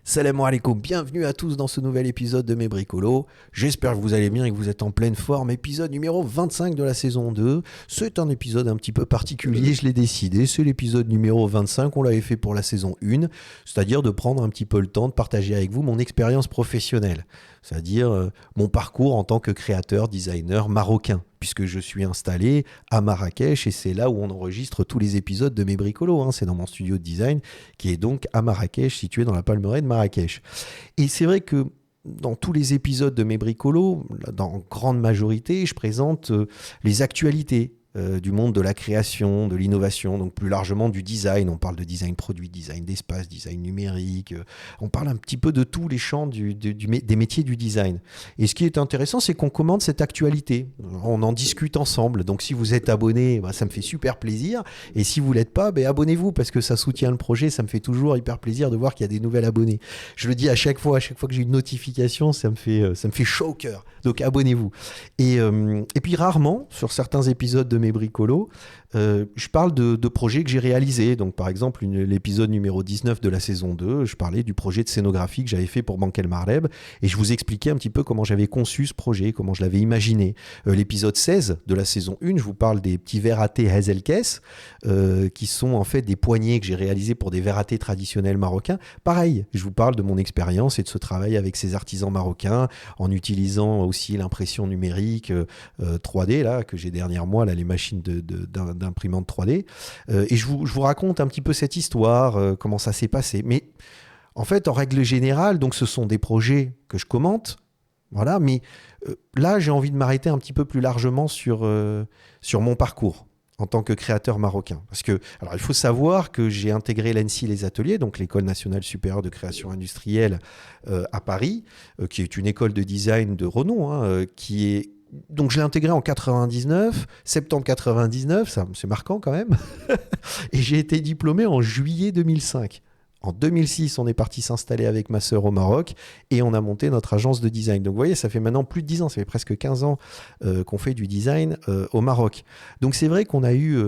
Salam alaikum, bienvenue à tous dans ce nouvel épisode de Mes Bricolos. J'espère que vous allez bien et que vous êtes en pleine forme. Épisode numéro 25 de la saison 2. C'est un épisode un petit peu particulier, je l'ai décidé. C'est l'épisode numéro 25, on l'avait fait pour la saison 1. C'est-à-dire de prendre un petit peu le temps de partager avec vous mon expérience professionnelle. C'est-à-dire mon parcours en tant que créateur, designer marocain. Puisque je suis installé à Marrakech et c'est là où on enregistre tous les épisodes de Mes Bricolos. C'est dans mon studio de design qui est donc à Marrakech, situé dans la Palmeraie de Marrakech. Et c'est vrai que dans tous les épisodes de Mes Bricolos, dans grande majorité, je présente les actualités du monde de la création, de l'innovation, donc plus largement du design. On parle de design produit, design d'espace, design numérique. On parle un petit peu de tous les champs des métiers du design. Et ce qui est intéressant, c'est qu'on commente cette actualité. On en discute ensemble. Donc si vous êtes abonné, ça me fait super plaisir. Et si vous ne l'êtes pas, abonnez-vous parce que ça soutient le projet. Ça me fait toujours hyper plaisir de voir qu'il y a des nouvelles abonnés. Je le dis à chaque fois que j'ai une notification, ça me fait chaud au cœur. Donc abonnez-vous. Et puis rarement, sur certains épisodes de Mes Bricolos, je parle de projets que j'ai réalisés. Donc par exemple, l'épisode numéro 19 de la saison 2, je parlais du projet de scénographie que j'avais fait pour Bank El Marleb et je vous expliquais un petit peu comment j'avais conçu ce projet, comment je l'avais imaginé. L'épisode 16 de la saison 1, je vous parle des petits verres à thé Hazelkes qui sont en fait des poignées que j'ai réalisés pour des verres à thé traditionnels marocains. Pareil, je vous parle de mon expérience et de ce travail avec ces artisans marocains en utilisant aussi l'impression numérique 3D là, que j'ai derrière moi, là, les machines d'imprimante 3D. Et je vous raconte un petit peu cette histoire, comment ça s'est passé. Mais en fait, en règle générale, donc ce sont des projets que je commente. Voilà, mais là, j'ai envie de m'arrêter un petit peu plus largement sur mon parcours en tant que créateur marocain. Parce que, alors, il faut savoir que j'ai intégré l'ENSI Les Ateliers, donc l'École nationale supérieure de création industrielle à Paris, qui est une école de design de renom, donc je l'ai intégré en 99, septembre 99, ça c'est marquant quand même, et j'ai été diplômé en juillet 2005. En 2006, on est parti s'installer avec ma sœur au Maroc et on a monté notre agence de design. Donc vous voyez, ça fait maintenant plus de 10 ans, ça fait presque 15 ans qu'on fait du design au Maroc. Donc c'est vrai qu'on a eu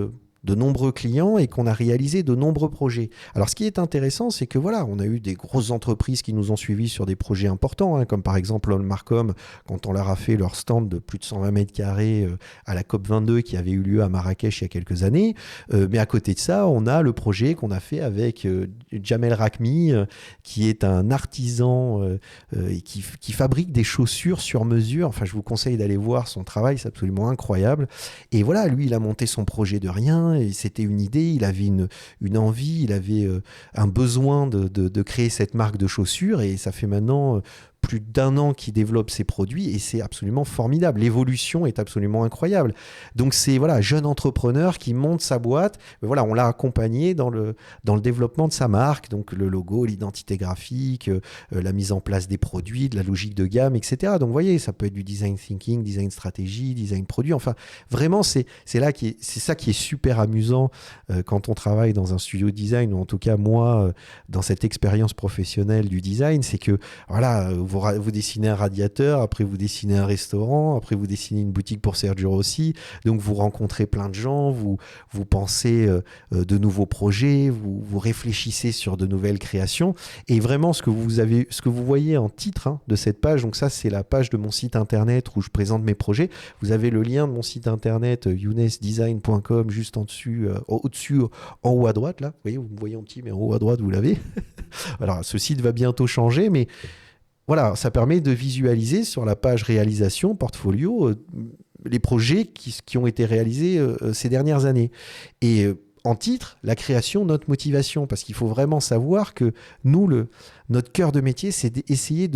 de nombreux clients et qu'on a réalisé de nombreux projets. Alors ce qui est intéressant, c'est que voilà, on a eu des grosses entreprises qui nous ont suivis sur des projets importants, comme par exemple Marcom, quand on leur a fait leur stand de plus de 120 mètres carrés à la COP22 qui avait eu lieu à Marrakech il y a quelques années. Mais à côté de ça, on a le projet qu'on a fait avec Jamel Rakmi, qui est un artisan et qui fabrique des chaussures sur mesure. Enfin, je vous conseille d'aller voir son travail, c'est absolument incroyable. Et voilà, lui, il a monté son projet de rien. Et c'était une idée, il avait une envie, il avait un besoin de créer cette marque de chaussures et ça fait maintenant plus d'1 an qu'il développe ses produits et c'est absolument formidable. L'évolution est absolument incroyable. Donc c'est voilà, jeune entrepreneur qui monte sa boîte. Mais voilà, on l'a accompagné dans le développement de sa marque, donc le logo, l'identité graphique, la mise en place des produits, de la logique de gamme, etc. Donc vous voyez, ça peut être du design thinking, design stratégie, design produit. Enfin, vraiment, c'est ça qui est super amusant quand on travaille dans un studio de design, ou en tout cas moi, dans cette expérience professionnelle du design, c'est que voilà, vous dessinez un radiateur, après vous dessinez un restaurant, après vous dessinez une boutique pour Sergio Rossi, donc vous rencontrez plein de gens, vous pensez de nouveaux projets, vous réfléchissez sur de nouvelles créations, et vraiment ce que vous voyez en titre de cette page, donc ça c'est la page de mon site internet où je présente mes projets, vous avez le lien de mon site internet younesdesign.com juste en dessus, au-dessus, en haut à droite, là, vous me voyez en petit, mais en haut à droite vous l'avez. Alors ce site va bientôt changer, mais voilà, ça permet de visualiser sur la page réalisation, portfolio, les projets qui ont été réalisés ces dernières années. Et en titre, la création, notre motivation, parce qu'il faut vraiment savoir que nous, notre cœur de métier, c'est d'essayer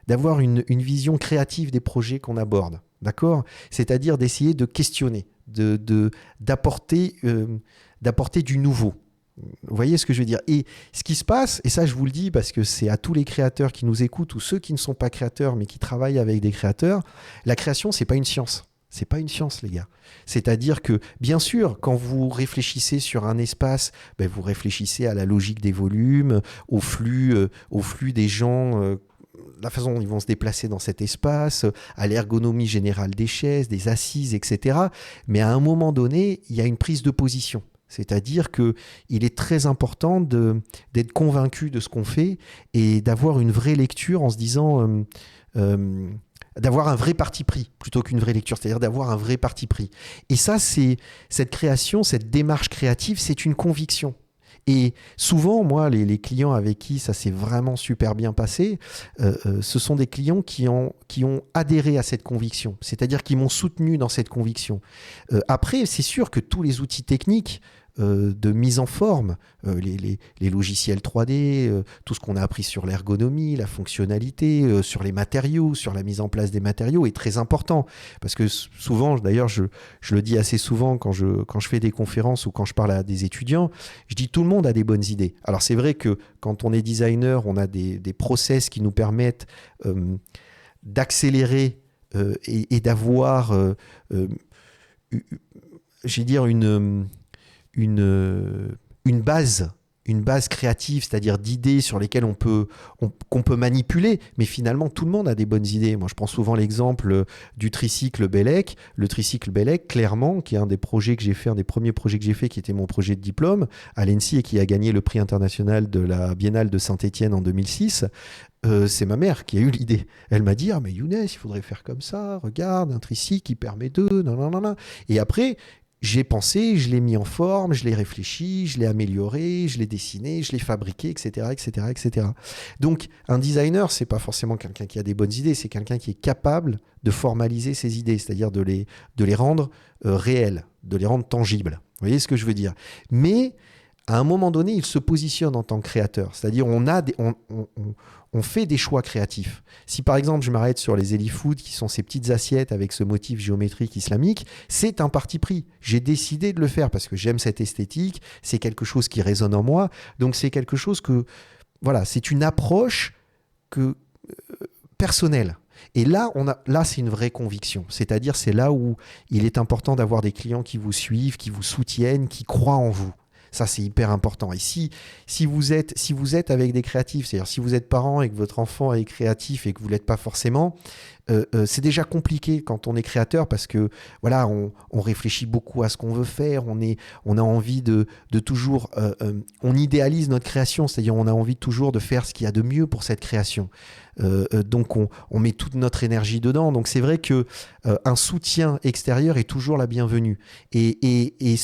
d'avoir une vision créative des projets qu'on aborde, d'accord ? C'est-à-dire d'essayer de questionner, d'apporter du nouveau. Vous voyez ce que je veux dire ? Et ce qui se passe, et ça je vous le dis parce que c'est à tous les créateurs qui nous écoutent ou ceux qui ne sont pas créateurs mais qui travaillent avec des créateurs, la création, c'est pas une science. C'est pas une science, les gars. C'est-à-dire que, bien sûr, quand vous réfléchissez sur un espace, vous réfléchissez à la logique des volumes, au flux des gens, la façon dont ils vont se déplacer dans cet espace, à l'ergonomie générale des chaises, des assises, etc. Mais à un moment donné, il y a une prise de position. C'est-à-dire qu'il est très important d'être convaincu de ce qu'on fait et d'avoir une vraie lecture en se disant... d'avoir un vrai parti pris plutôt qu'une vraie lecture, c'est-à-dire d'avoir un vrai parti pris. Et ça, cette création, cette démarche créative, c'est une conviction. Et souvent, moi, les clients avec qui ça s'est vraiment super bien passé, ce sont des clients qui ont adhéré à cette conviction, c'est-à-dire qui m'ont soutenu dans cette conviction. Après, c'est sûr que tous les outils techniques de mise en forme, les logiciels 3D, tout ce qu'on a appris sur l'ergonomie, la fonctionnalité, sur les matériaux, sur la mise en place des matériaux est très important. Parce que souvent, d'ailleurs, je le dis assez souvent quand je fais des conférences ou quand je parle à des étudiants, je dis tout le monde a des bonnes idées. Alors c'est vrai que quand on est designer, on a des process qui nous permettent d'accélérer et d'avoir, j'ai dire, une base créative, c'est-à-dire d'idées sur lesquelles qu'on peut manipuler, mais finalement tout le monde a des bonnes idées. Moi je prends souvent l'exemple du tricycle Bellec. Le tricycle Bellec, clairement, qui est un des projets que j'ai fait, un des premiers projets que j'ai fait, qui était mon projet de diplôme à l'ENSI et qui a gagné le prix international de la Biennale de Saint-Étienne en 2006. C'est ma mère qui a eu l'idée. Elle m'a dit « Ah mais Younes, il faudrait faire comme ça, regarde, un tricycle qui permet de... » Et après... j'ai pensé, je l'ai mis en forme, je l'ai réfléchi, je l'ai amélioré, je l'ai dessiné, je l'ai fabriqué, etc., etc., etc. Donc, un designer, c'est pas forcément quelqu'un qui a des bonnes idées, c'est quelqu'un qui est capable de formaliser ses idées, c'est-à-dire de les rendre réelles, de les rendre tangibles. Vous voyez ce que je veux dire ? Mais, à un moment donné, il se positionne en tant que créateur, c'est-à-dire on fait des choix créatifs. Si par exemple je m'arrête sur les Elifood, qui sont ces petites assiettes avec ce motif géométrique islamique, c'est un parti pris. J'ai décidé de le faire parce que j'aime cette esthétique, c'est quelque chose qui résonne en moi, donc c'est quelque chose que, voilà, c'est une approche personnelle. Et là, c'est une vraie conviction. C'est-à-dire, c'est là où il est important d'avoir des clients qui vous suivent, qui vous soutiennent, qui croient en vous. Ça, c'est hyper important. Et si vous êtes avec des créatifs, c'est-à-dire si vous êtes parent et que votre enfant est créatif et que vous ne l'êtes pas forcément, c'est déjà compliqué quand on est créateur parce que voilà, on réfléchit beaucoup à ce qu'on veut faire, on a envie de toujours, on idéalise notre création, c'est-à-dire on a envie toujours de faire ce qu'il y a de mieux pour cette création. Donc on met toute notre énergie dedans. Donc c'est vrai que un soutien extérieur est toujours la bienvenue. Et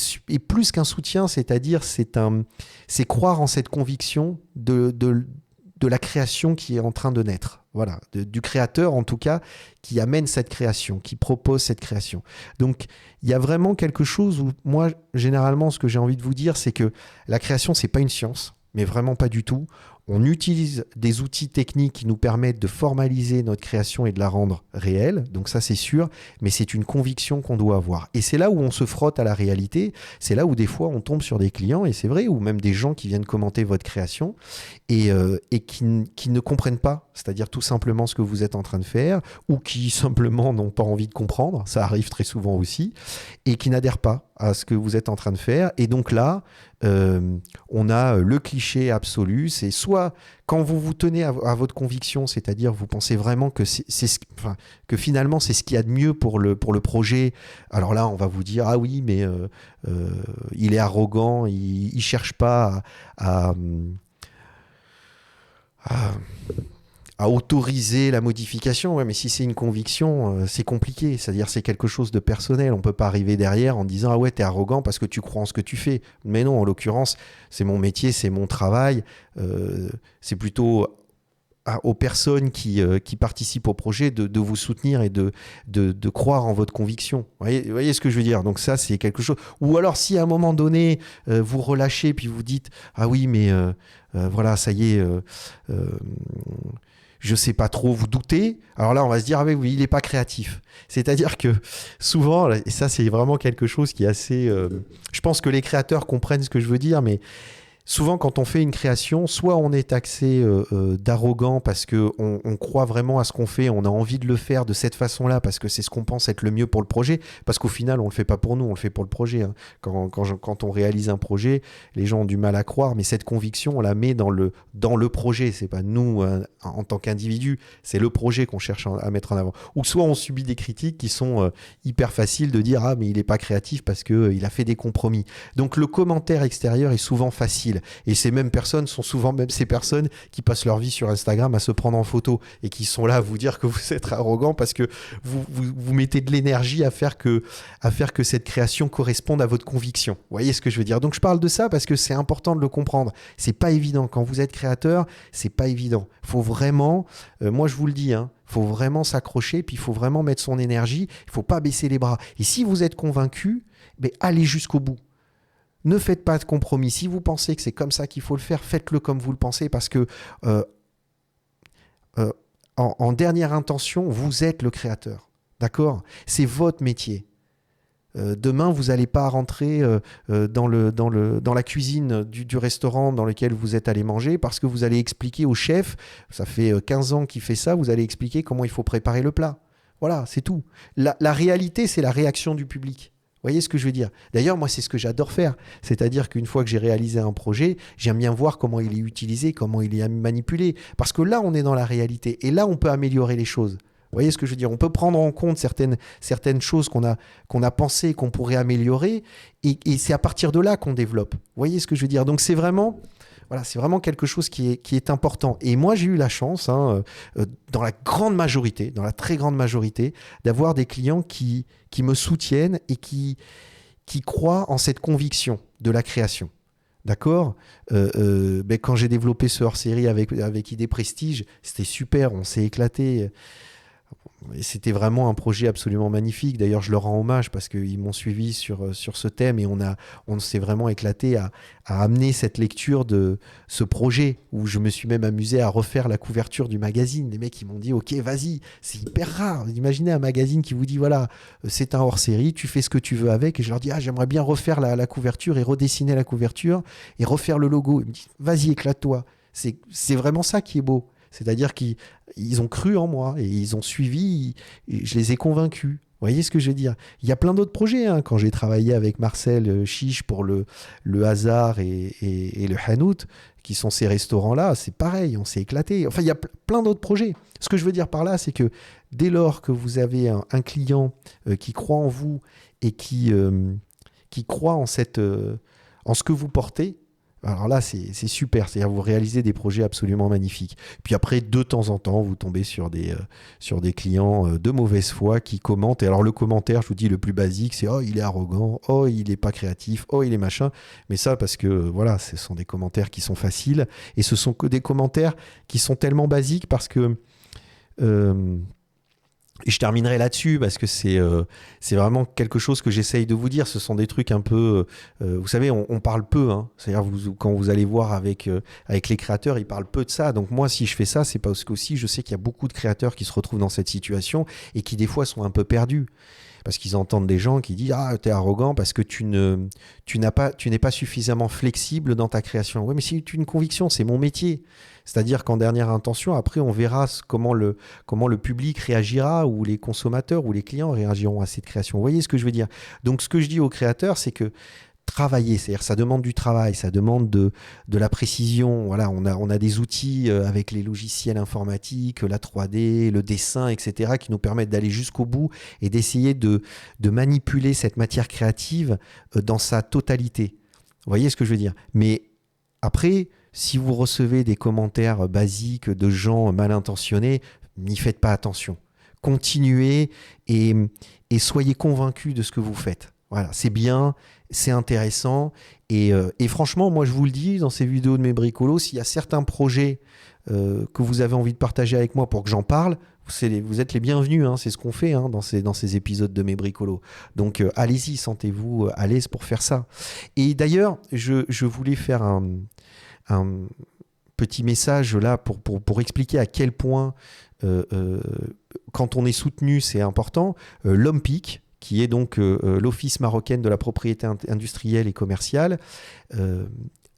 plus qu'un soutien, c'est-à-dire c'est croire en cette conviction de la création qui est en train de naître. Voilà, du créateur en tout cas, qui amène cette création, qui propose cette création. Donc il y a vraiment quelque chose où moi, généralement, ce que j'ai envie de vous dire, c'est que la création, c'est pas une science, mais vraiment pas du tout. On utilise des outils techniques qui nous permettent de formaliser notre création et de la rendre réelle, donc ça c'est sûr, mais c'est une conviction qu'on doit avoir. Et c'est là où on se frotte à la réalité, c'est là où des fois on tombe sur des clients, et c'est vrai, ou même des gens qui viennent commenter votre création et qui ne comprennent pas, c'est-à-dire tout simplement ce que vous êtes en train de faire, ou qui simplement n'ont pas envie de comprendre, ça arrive très souvent aussi, et qui n'adhèrent pas à ce que vous êtes en train de faire. Et donc là, on a le cliché absolu, c'est soit quand vous vous tenez à votre conviction, c'est-à-dire vous pensez vraiment que que finalement c'est ce qu'il y a de mieux pour le projet. Alors là, on va vous dire ah oui, mais il est arrogant, il cherche pas à autoriser la modification. Ouais, mais si c'est une conviction, c'est compliqué. C'est-à-dire c'est quelque chose de personnel. On ne peut pas arriver derrière en disant « Ah ouais, t'es arrogant parce que tu crois en ce que tu fais. » Mais non, en l'occurrence, c'est mon métier, c'est mon travail. C'est plutôt aux personnes qui participent au projet de vous soutenir et de croire en votre conviction. Vous voyez ce que je veux dire ? Donc ça, c'est quelque chose... Ou alors, si à un moment donné, vous relâchez puis vous dites « Ah oui, mais voilà, ça y est... je sais pas trop, vous doutez. » Alors là, on va se dire, ah oui, il n'est pas créatif. C'est-à-dire que souvent, et ça c'est vraiment quelque chose qui est assez... je pense que les créateurs comprennent ce que je veux dire, mais Souvent, quand on fait une création, soit on est taxé d'arrogant parce qu'on croit vraiment à ce qu'on fait, on a envie de le faire de cette façon-là parce que c'est ce qu'on pense être le mieux pour le projet, parce qu'au final, on ne le fait pas pour nous, on le fait pour le projet. Hein. Quand on réalise un projet, les gens ont du mal à croire, mais cette conviction, on la met dans le projet. C'est pas nous en tant qu'individu, c'est le projet qu'on cherche à mettre en avant. Ou soit on subit des critiques qui sont hyper faciles de dire « Ah, mais il n'est pas créatif parce qu'il a fait des compromis ». Donc le commentaire extérieur est souvent facile. Et ces mêmes personnes sont souvent même ces personnes qui passent leur vie sur Instagram à se prendre en photo et qui sont là à vous dire que vous êtes arrogant parce que vous mettez de l'énergie à faire que cette création corresponde à votre conviction. Vous voyez ce que je veux dire? Donc je parle de ça parce que c'est important de le comprendre. C'est pas évident. Quand vous êtes créateur, c'est pas évident. Faut vraiment, moi je vous le dis, hein, faut vraiment s'accrocher, puis il faut vraiment mettre son énergie. Il faut pas baisser les bras. Et si vous êtes convaincu, allez jusqu'au bout. Ne faites pas de compromis. Si vous pensez que c'est comme ça qu'il faut le faire, faites-le comme vous le pensez parce que en dernière intention, vous êtes le créateur. D'accord? C'est votre métier. Demain, vous n'allez pas rentrer dans la cuisine du restaurant dans lequel vous êtes allé manger parce que vous allez expliquer au chef, ça fait 15 ans qu'il fait ça, vous allez expliquer comment il faut préparer le plat. Voilà, c'est tout. La réalité, c'est la réaction du public. Vous voyez ce que je veux dire? D'ailleurs, moi, c'est ce que j'adore faire. C'est-à-dire qu'une fois que j'ai réalisé un projet, j'aime bien voir comment il est utilisé, comment il est manipulé. Parce que là, on est dans la réalité. Et là, on peut améliorer les choses. Vous voyez ce que je veux dire? On peut prendre en compte certaines choses qu'on a pensées qu'on pourrait améliorer. Et c'est à partir de là qu'on développe. Vous voyez ce que je veux dire? Donc, c'est vraiment quelque chose qui est important. Et moi, j'ai eu la chance, dans la très grande majorité, d'avoir des clients qui me soutiennent et qui croient en cette conviction de la création. D'accord? Quand j'ai développé ce hors-série avec ID Prestige, c'était super, on s'est éclaté. Et c'était vraiment un projet absolument magnifique. D'ailleurs, je leur rends hommage parce qu'ils m'ont suivi sur ce thème et on s'est vraiment éclaté à amener cette lecture de ce projet où je me suis même amusé à refaire la couverture du magazine. Les mecs, ils m'ont dit « Ok, vas-y, c'est hyper rare. » Imaginez un magazine qui vous dit « Voilà, c'est un hors-série, tu fais ce que tu veux avec. » Et je leur dis « Ah, j'aimerais bien refaire la couverture et redessiner la couverture et refaire le logo. » Ils me disent « Vas-y, éclate-toi. » C'est vraiment ça qui est beau. C'est-à-dire qu'ils ont cru en moi et ils ont suivi, et je les ai convaincus. Vous voyez ce que je veux dire? Il y a plein d'autres projets. Hein. Quand j'ai travaillé avec Marcel Chiche pour le Hasard et le Hanout, qui sont ces restaurants-là, c'est pareil, on s'est éclaté. Enfin, il y a plein d'autres projets. Ce que je veux dire par là, c'est que dès lors que vous avez un client qui croit en vous et qui croit en ce que vous portez, alors là, c'est super. C'est-à-dire vous réalisez des projets absolument magnifiques. Puis après, de temps en temps, vous tombez sur des clients de mauvaise foi qui commentent. Et alors le commentaire, je vous dis, le plus basique, c'est « Oh, il est arrogant. Oh, il n'est pas créatif. Oh, il est machin. » Mais ça, parce que voilà, ce sont des commentaires qui sont faciles. Et ce sont que des commentaires qui sont tellement basiques parce que... Et je terminerai là-dessus parce que c'est vraiment quelque chose que j'essaye de vous dire. Ce sont des trucs un peu... vous savez, on parle peu. Hein. C'est-à-dire quand vous allez voir avec les créateurs, ils parlent peu de ça. Donc moi, si je fais ça, c'est parce qu'aussi, je sais qu'il y a beaucoup de créateurs qui se retrouvent dans cette situation et qui, des fois, sont un peu perdus. Parce qu'ils entendent des gens qui disent « Ah, t'es arrogant parce que tu n'es pas suffisamment flexible dans ta création. » Oui, mais c'est une conviction, c'est mon métier. C'est-à-dire qu'en dernière intention, après, on verra comment le public réagira ou les consommateurs ou les clients réagiront à cette création. Vous voyez ce que je veux dire? Donc, ce que je dis aux créateurs, c'est que travailler, c'est-à-dire ça demande du travail, ça demande de la précision. Voilà, on a des outils avec les logiciels informatiques, la 3D, le dessin, etc., qui nous permettent d'aller jusqu'au bout et d'essayer de manipuler cette matière créative dans sa totalité. Vous voyez ce que je veux dire? Mais après, si vous recevez des commentaires basiques de gens mal intentionnés, n'y faites pas attention. Continuez et soyez convaincus de ce que vous faites. Voilà, c'est bien, c'est intéressant. Et franchement, moi, je vous le dis, dans ces vidéos de mes bricolos, s'il y a certains projets que vous avez envie de partager avec moi pour que j'en parle, vous êtes les bienvenus. Hein, c'est ce qu'on fait dans ces épisodes de mes bricolos. Donc, allez-y, sentez-vous à l'aise pour faire ça. Et d'ailleurs, je voulais faire un petit message là pour expliquer à quel point, quand on est soutenu, c'est important. L'OMPIC, qui est donc l'Office marocain de la propriété industrielle et commerciale,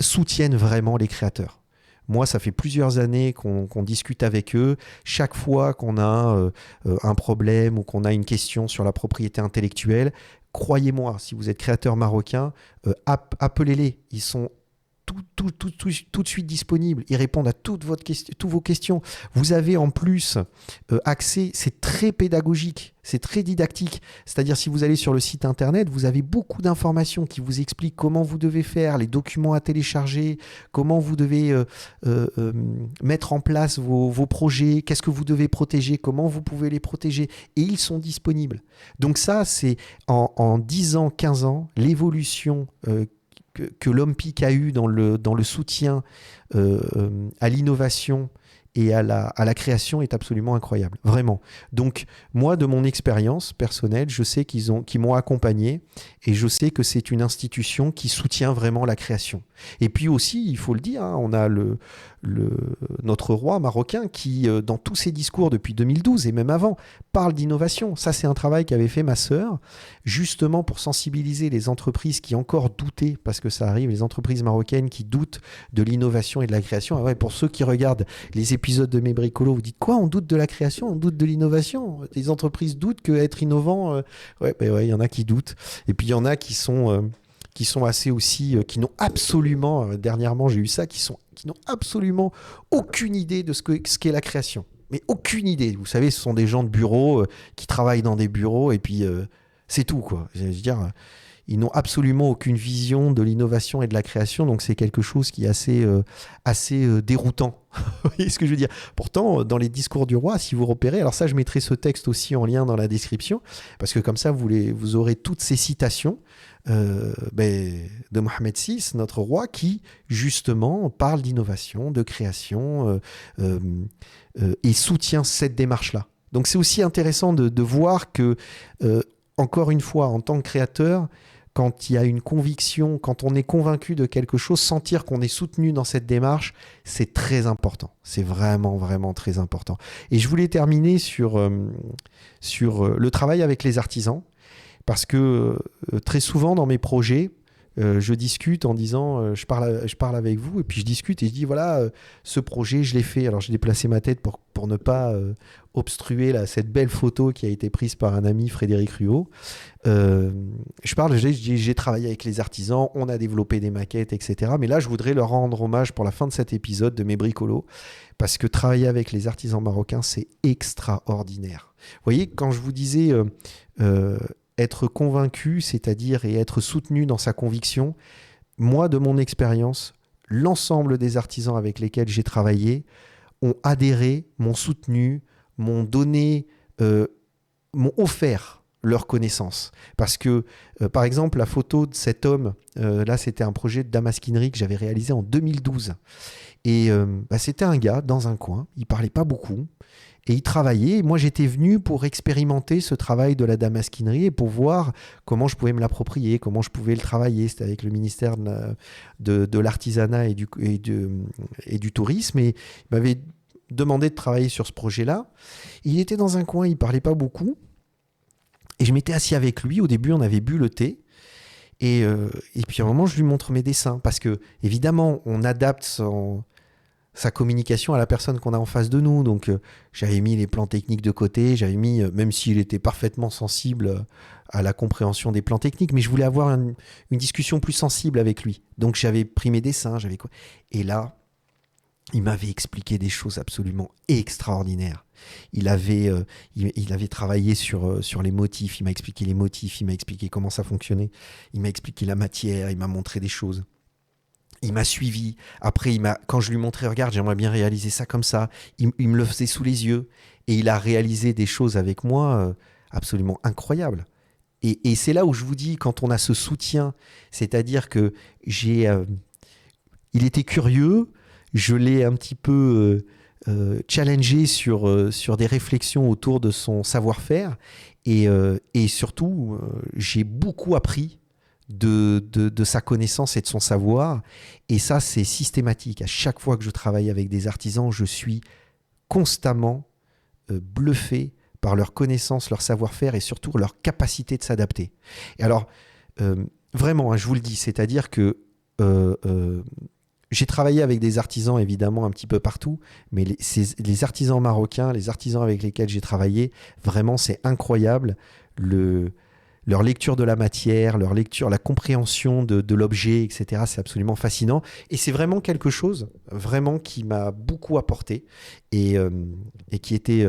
soutiennent vraiment les créateurs. Moi, ça fait plusieurs années qu'on discute avec eux. Chaque fois qu'on a un problème ou qu'on a une question sur la propriété intellectuelle, croyez-moi, si vous êtes créateur marocain, appelez-les. Ils sont tout de suite disponibles. Ils répondent à toutes vos questions. Vous avez en plus accès, c'est très pédagogique, c'est très didactique. C'est-à-dire, si vous allez sur le site internet, vous avez beaucoup d'informations qui vous expliquent comment vous devez faire, les documents à télécharger, comment vous devez mettre en place vos projets, qu'est-ce que vous devez protéger, comment vous pouvez les protéger. Et ils sont disponibles. Donc ça, c'est en 10 ans, 15 ans, l'évolution que l'OMPIC a eu dans le soutien à l'innovation et à la création est absolument incroyable, vraiment. Donc, moi, de mon expérience personnelle, je sais qu'ils m'ont accompagné et je sais que c'est une institution qui soutient vraiment la création. Et puis aussi, il faut le dire, hein, on a notre roi marocain qui, dans tous ses discours depuis 2012 et même avant, parle d'innovation. Ça, c'est un travail qu'avait fait ma sœur, justement pour sensibiliser les entreprises qui encore doutaient, parce que ça arrive, les entreprises marocaines qui doutent de l'innovation et de la création. Ah ouais, pour ceux qui regardent les épisodes de Mes Bricolos, vous dites quoi? On doute de la création, on doute de l'innovation. Les entreprises doutent qu'être innovant, il y en a qui doutent. Et puis il y en a qui sont assez aussi, qui n'ont absolument, dernièrement j'ai eu ça, qui n'ont absolument aucune idée de ce qu'est la création. Mais aucune idée. Vous savez, ce sont des gens de bureau qui travaillent dans des bureaux et puis c'est tout, quoi. Je veux dire, ils n'ont absolument aucune vision de l'innovation et de la création, donc c'est quelque chose qui est assez déroutant. Vous voyez ce que je veux dire? Pourtant, dans les discours du roi, si vous repérez, alors ça, je mettrai ce texte aussi en lien dans la description, parce que comme ça, vous aurez toutes ces citations de Mohamed VI, notre roi, qui justement parle d'innovation, de création et soutient cette démarche-là. Donc c'est aussi intéressant de voir que, encore une fois, en tant que créateur, quand il y a une conviction, quand on est convaincu de quelque chose, sentir qu'on est soutenu dans cette démarche, c'est très important. C'est vraiment, vraiment très important. Et je voulais terminer sur le travail avec les artisans, parce que très souvent dans mes projets, je discute en disant, je parle avec vous, et puis je discute et je dis, voilà, ce projet, je l'ai fait. Alors, j'ai déplacé ma tête pour ne pas obstruer cette belle photo qui a été prise par un ami, Frédéric Ruot. J'ai travaillé avec les artisans, on a développé des maquettes, etc. Mais là, je voudrais leur rendre hommage pour la fin de cet épisode de Mes Bricolos, parce que travailler avec les artisans marocains, c'est extraordinaire. Vous voyez, quand je vous disais... être convaincu, c'est-à-dire et être soutenu dans sa conviction, moi, de mon expérience, l'ensemble des artisans avec lesquels j'ai travaillé ont adhéré, m'ont soutenu, m'ont donné, m'ont offert leur connaissance. Parce que, par exemple, la photo de cet homme, là, c'était un projet de damasquinerie que j'avais réalisé en 2012. Et c'était un gars dans un coin, il parlait pas beaucoup, et il travaillait. Moi, j'étais venu pour expérimenter ce travail de la damasquinerie et pour voir comment je pouvais me l'approprier, comment je pouvais le travailler. C'était avec le ministère de l'Artisanat et du Tourisme. Et il m'avait demandé de travailler sur ce projet-là. Il était dans un coin, il parlait pas beaucoup. Et je m'étais assis avec lui. Au début, on avait bu le thé. Et puis à un moment, je lui montre mes dessins. Parce que, évidemment, on adapte sa communication à la personne qu'on a en face de nous. Donc, j'avais mis les plans techniques de côté, j'avais mis, même s'il était parfaitement sensible à la compréhension des plans techniques, mais je voulais avoir une discussion plus sensible avec lui. Donc, j'avais pris mes dessins, et là, il m'avait expliqué des choses absolument extraordinaires. Il avait travaillé sur les motifs, il m'a expliqué les motifs, il m'a expliqué comment ça fonctionnait, il m'a expliqué la matière, il m'a montré des choses. Il m'a suivi. Après, quand je lui montrais, regarde, j'aimerais bien réaliser ça comme ça, il me le faisait sous les yeux. Et il a réalisé des choses avec moi absolument incroyables. Et c'est là où je vous dis, quand on a ce soutien, c'est-à-dire que il était curieux, je l'ai un petit peu challengé sur des réflexions autour de son savoir-faire. Et surtout, j'ai beaucoup appris de sa connaissance et de son savoir. Et ça, c'est systématique. À chaque fois que je travaille avec des artisans, je suis constamment bluffé par leur connaissance, leur savoir-faire et surtout leur capacité de s'adapter. Et alors, vraiment, hein, je vous le dis, c'est-à-dire que j'ai travaillé avec des artisans évidemment un petit peu partout, mais les artisans marocains, les artisans avec lesquels j'ai travaillé, vraiment c'est incroyable leur lecture de la matière, leur lecture, la compréhension de l'objet, etc. C'est absolument fascinant. Et c'est vraiment quelque chose vraiment qui m'a beaucoup apporté et qui était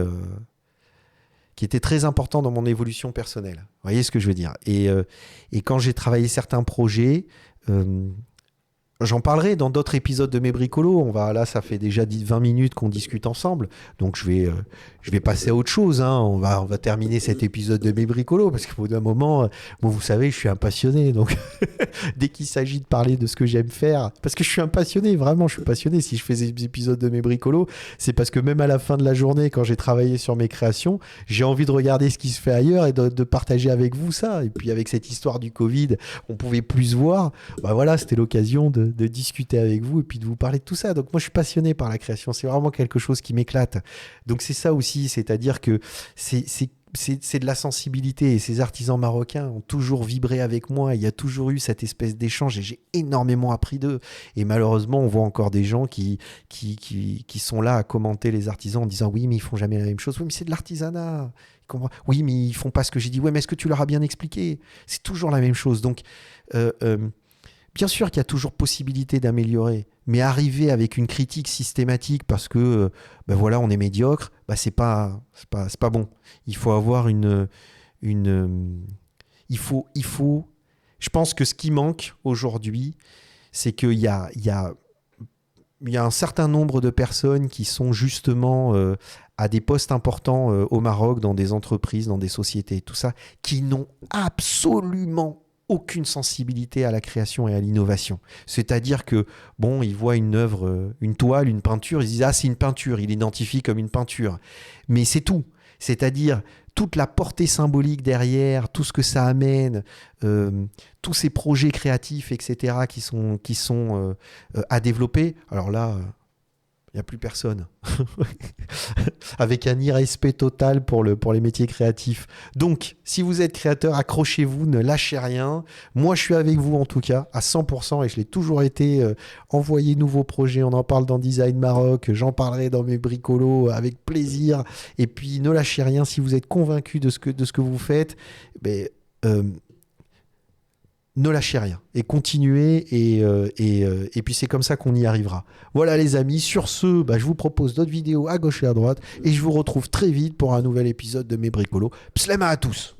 très important dans mon évolution personnelle. Vous voyez ce que je veux dire ? Et quand j'ai travaillé certains projets, j'en parlerai dans d'autres épisodes de mes bricolos. Là, ça fait déjà 20 minutes qu'on discute ensemble. Donc, je vais passer à autre chose. Hein. On va terminer cet épisode de mes bricolos parce qu'au bout d'un moment, bon, vous savez, je suis un passionné. Donc, dès qu'il s'agit de parler de ce que j'aime faire, parce que je suis un passionné, vraiment, je suis passionné. Si je fais des épisodes de mes bricolos, c'est parce que même à la fin de la journée, quand j'ai travaillé sur mes créations, j'ai envie de regarder ce qui se fait ailleurs et de partager avec vous ça. Et puis, avec cette histoire du Covid, on pouvait plus se voir. Bah voilà, c'était l'occasion de discuter avec vous et puis de vous parler de tout ça. Donc moi, je suis passionné par la création. C'est vraiment quelque chose qui m'éclate. Donc c'est ça aussi, c'est-à-dire que c'est de la sensibilité et ces artisans marocains ont toujours vibré avec moi. Il y a toujours eu cette espèce d'échange et j'ai énormément appris d'eux. Et malheureusement, on voit encore des gens qui sont là à commenter les artisans en disant « Oui, mais ils font jamais la même chose. Oui, mais c'est de l'artisanat. Oui, mais ils font pas ce que j'ai dit. Ouais, mais est-ce que tu leur as bien expliqué ?» C'est toujours la même chose. Donc, bien sûr qu'il y a toujours possibilité d'améliorer, mais arriver avec une critique systématique parce que ben voilà, on est médiocre, ben c'est pas bon. Il faut avoir je pense que ce qui manque aujourd'hui, c'est qu'il y a un certain nombre de personnes qui sont justement à des postes importants au Maroc, dans des entreprises, dans des sociétés, tout ça, qui n'ont absolument aucune sensibilité à la création et à l'innovation. C'est-à-dire que, bon, ils voient une œuvre, une toile, une peinture, ils disent « Ah, c'est une peinture », ils l'identifient comme une peinture. Mais c'est tout. C'est-à-dire toute la portée symbolique derrière, tout ce que ça amène, tous ces projets créatifs, etc., qui sont à développer. Alors là, il n'y a plus personne. Avec un irrespect total pour les métiers créatifs. Donc, si vous êtes créateur, accrochez-vous, ne lâchez rien. Moi, je suis avec vous en tout cas, à 100%, et je l'ai toujours été. Envoyez nouveaux projets, on en parle dans Design Maroc, j'en parlerai dans mes bricolos avec plaisir. Et puis, ne lâchez rien si vous êtes convaincu de ce que vous faites. Ne lâchez rien et continuez et puis c'est comme ça qu'on y arrivera. Voilà les amis, sur ce, je vous propose d'autres vidéos à gauche et à droite et je vous retrouve très vite pour un nouvel épisode de mes bricolos. Pslema à tous.